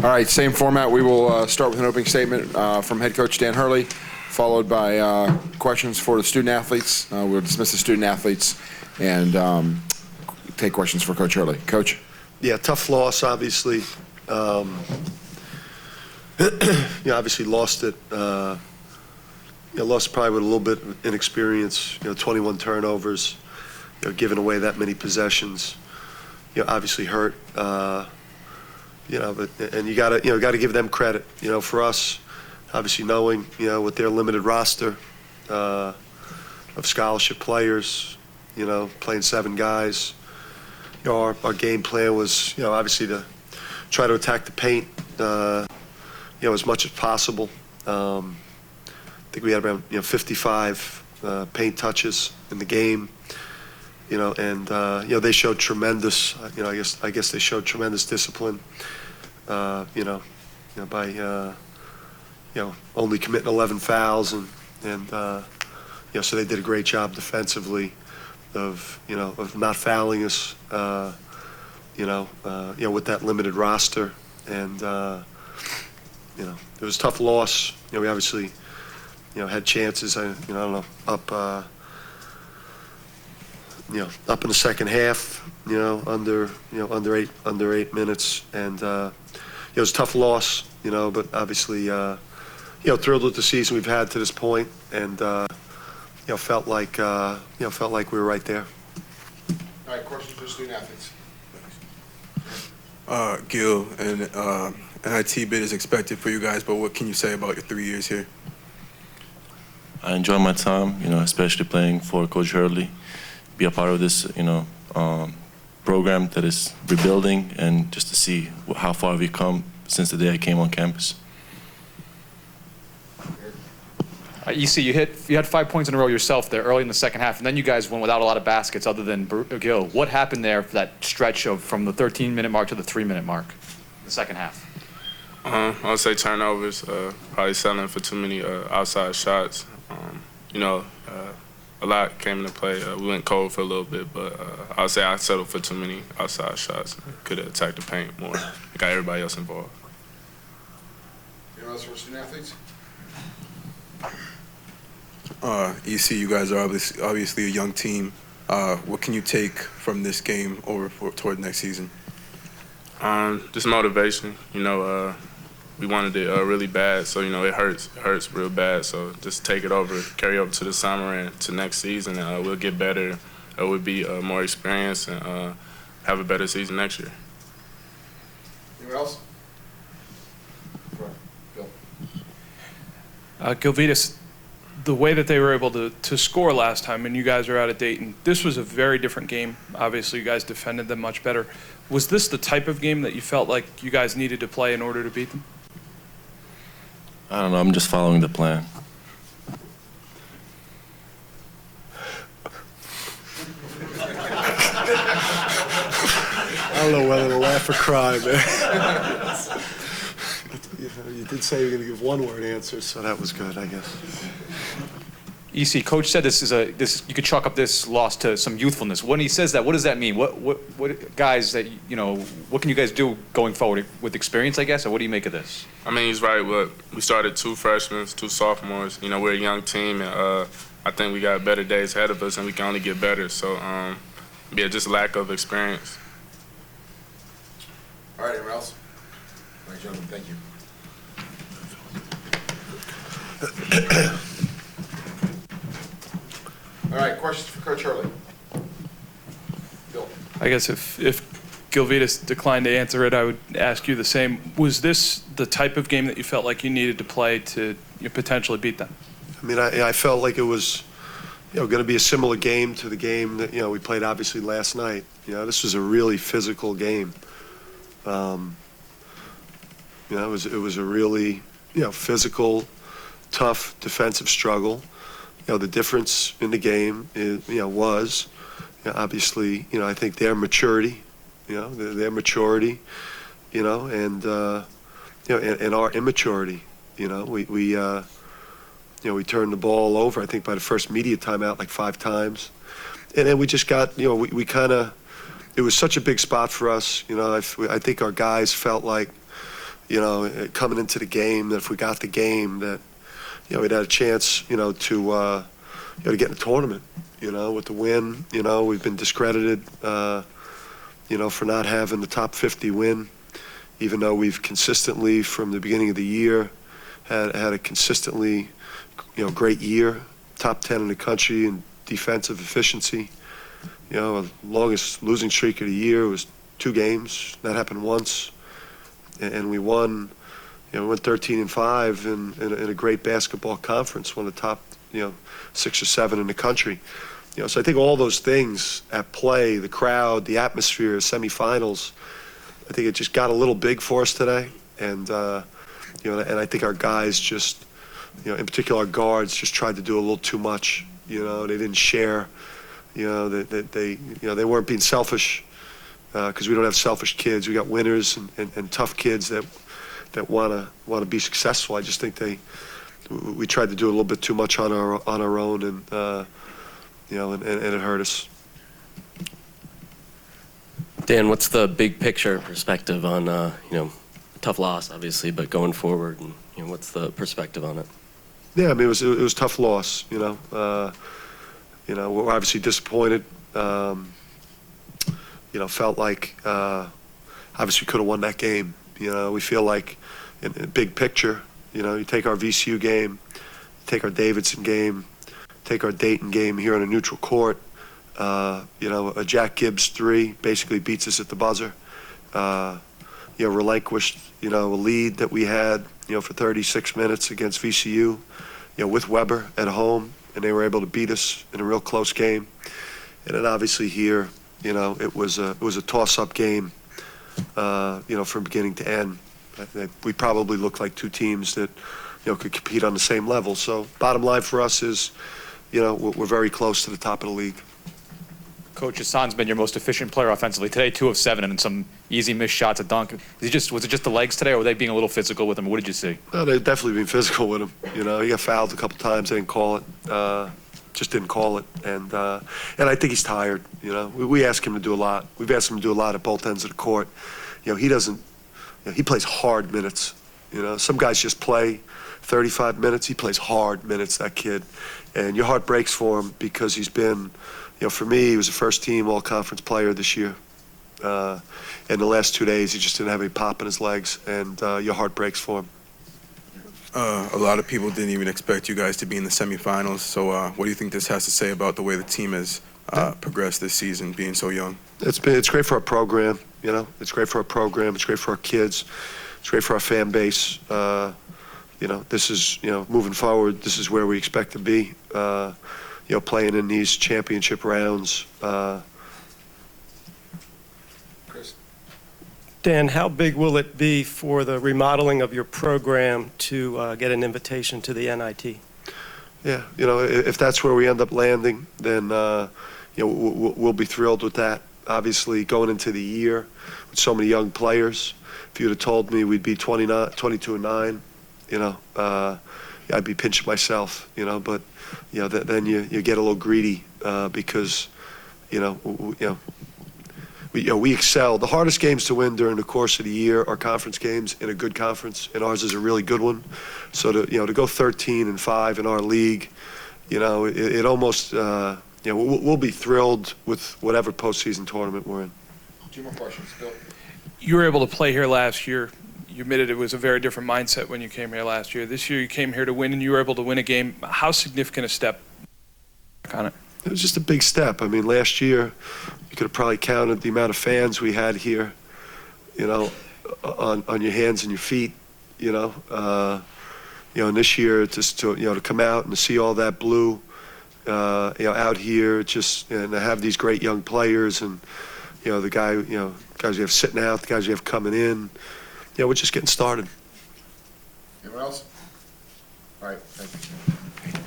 All right, same format. We will start with an opening statement from head coach Dan Hurley, followed by questions for the student athletes. We'll dismiss the student athletes and take questions for Coach Hurley. Coach? Yeah, tough loss, obviously. Obviously lost it. Lost probably with a little bit of inexperience. 21 turnovers. Giving away that many possessions. Obviously hurt. But you gotta give them credit. For us, obviously knowing with their limited roster of scholarship players, playing 7 guys. Our game plan was obviously to try to attack the paint as much as possible. I think we had around 55 paint touches in the game. They showed tremendous. I guess they showed tremendous discipline. By only committing 11 fouls and so they did a great job defensively of not fouling us. With that limited roster, and it was a tough loss. We obviously had chances. I don't know, up in the second half, under 8 minutes, and it was a tough loss, but obviously, thrilled with the season we've had to this point, and felt like we were right there. All right, questions for student athletes. Gil, and NIT bid is expected for you guys, but what can you say about your 3 years here? I enjoy my time, especially playing for Coach Hurley. Be a part of this, program that is rebuilding, and just to see how far we've come since the day I came on campus. You had 5 points in a row yourself there early in the second half, and then you guys went without a lot of baskets other than Gil. What happened there for that stretch from the 13-minute mark to the 3-minute mark in the second half? I would say turnovers, probably settling for too many outside shots. A lot came into play. We went cold for a little bit, but I would say I settled for too many outside shots. Could have attacked the paint more. Got everybody else involved. Anyone else for student athletes? EC, you guys are obviously a young team. What can you take from this game toward next season? Just motivation. We wanted it really bad, so it hurts. It hurts real bad. So just take it over, carry over to the summer and to next season. We'll get better. We'll be more experienced and have a better season next year. Anyone else? Bill. Gilvitas, the way that they were able to score last time, and you guys are out of Dayton, this was a very different game. Obviously, you guys defended them much better. Was this the type of game that you felt like you guys needed to play in order to beat them? I don't know. I'm just following the plan. I don't know whether to laugh or cry, man. You did say you were going to give one-word answers, so that was good, I guess. EC, Coach said you could chalk up this loss to some youthfulness. When he says that, what does that mean? What guys that what can you guys do going forward with experience, I guess, or what do you make of this? I mean, he's right. We started 2 freshmen, 2 sophomores. We're a young team, and I think we got better days ahead of us, and we can only get better. So, just lack of experience. All right, anyone else? All right, gentlemen, thank you. All right, questions for Coach Hurley. Bill. I guess if Gilvitas declined to answer it, I would ask you the same. Was this the type of game that you felt like you needed to play to potentially beat them? I mean, I felt like it was, going to be a similar game to the game that, we played obviously last night. This was a really physical game. It was a really, physical, tough defensive struggle. The difference in the game is, was, obviously, I think their maturity, their maturity, and our immaturity. We turned the ball over, I think, by the first media timeout like 5 times. And then we just got, we kind of, it was such a big spot for us. I think our guys felt like, coming into the game, that if we got the game, that, we'd had a chance, to get in the tournament, with the win. We've been discredited, for not having the top 50 win, even though we've consistently, from the beginning of the year, had a consistently, great year, top 10 in the country in defensive efficiency. Our longest losing streak of the year was 2 games. That happened once. And we won, we went 13-5 in a great basketball conference, one of the top, 6 or 7 in the country. So I think all those things at play, the crowd, the atmosphere, semifinals, I think it just got a little big for us today. And, and I think our guys just, in particular our guards, just tried to do a little too much. They didn't share. They weren't being selfish, because we don't have selfish kids. We got winners and tough kids that want to be successful. I just think we tried to do a little bit too much on our own, and and it hurt us. Dan, what's the big picture perspective on tough loss, obviously, but going forward, and what's the perspective on it? Yeah, I mean, it was a tough loss. We're obviously disappointed. Felt like obviously we could have won that game. We feel like in big picture, you take our VCU game, take our Davidson game, take our Dayton game here on a neutral court. A Jack Gibbs 3 basically beats us at the buzzer. Relinquished, a lead that we had, for 36 minutes against VCU, with Weber at home, and they were able to beat us in a real close game. And then obviously here, it was a toss-up game, from beginning to end. We probably look like 2 teams that, could compete on the same level. So bottom line for us is, we're very close to the top of the league. Coach, Hassan's been your most efficient player offensively today, 2 of 7, and some easy missed shots at dunk. Was it just the legs today, or were they being a little physical with him? What did you see? No, they've definitely been physical with him. He got fouled a couple times. They didn't call it. Just didn't call it. And I think he's tired. We ask him to do a lot. We've asked him to do a lot at both ends of the court. He doesn't. He plays hard minutes. Some guys just play 35 minutes. He plays hard minutes, that kid. And your heart breaks for him because he's been, for me, he was a first-team all-conference player this year. And the last 2 days, he just didn't have any pop in his legs, and your heart breaks for him. A lot of people didn't even expect you guys to be in the semifinals. So what do you think this has to say about the way the team has progressed this season, being so young? It's great for our program. It's great for our program. It's great for our kids. It's great for our fan base. This is, moving forward, this is where we expect to be, playing in these championship rounds. Chris? Dan, how big will it be for the remodeling of your program to get an invitation to the NIT? Yeah, if that's where we end up landing, then, we'll be thrilled with that. Obviously, going into the year with so many young players, if you'd have told me we'd be 22-9, I'd be pinching myself, but, then you get a little greedy because, we excel. The hardest games to win during the course of the year are conference games in a good conference, and ours is a really good one. So to go 13-5 in our league, it almost, we'll be thrilled with whatever postseason tournament we're in. 2 more questions, Bill. You were able to play here last year. You admitted it was a very different mindset when you came here last year. This year you came here to win, and you were able to win a game. How significant a step on it? It was just a big step. I mean, last year you could have probably counted the amount of fans we had here, on your hands and your feet, and this year just to come out and to see all that blue, out here, and to have these great young players, and the guys you have sitting out, the guys you have coming in. We're just getting started. Anyone else? All right, thank you.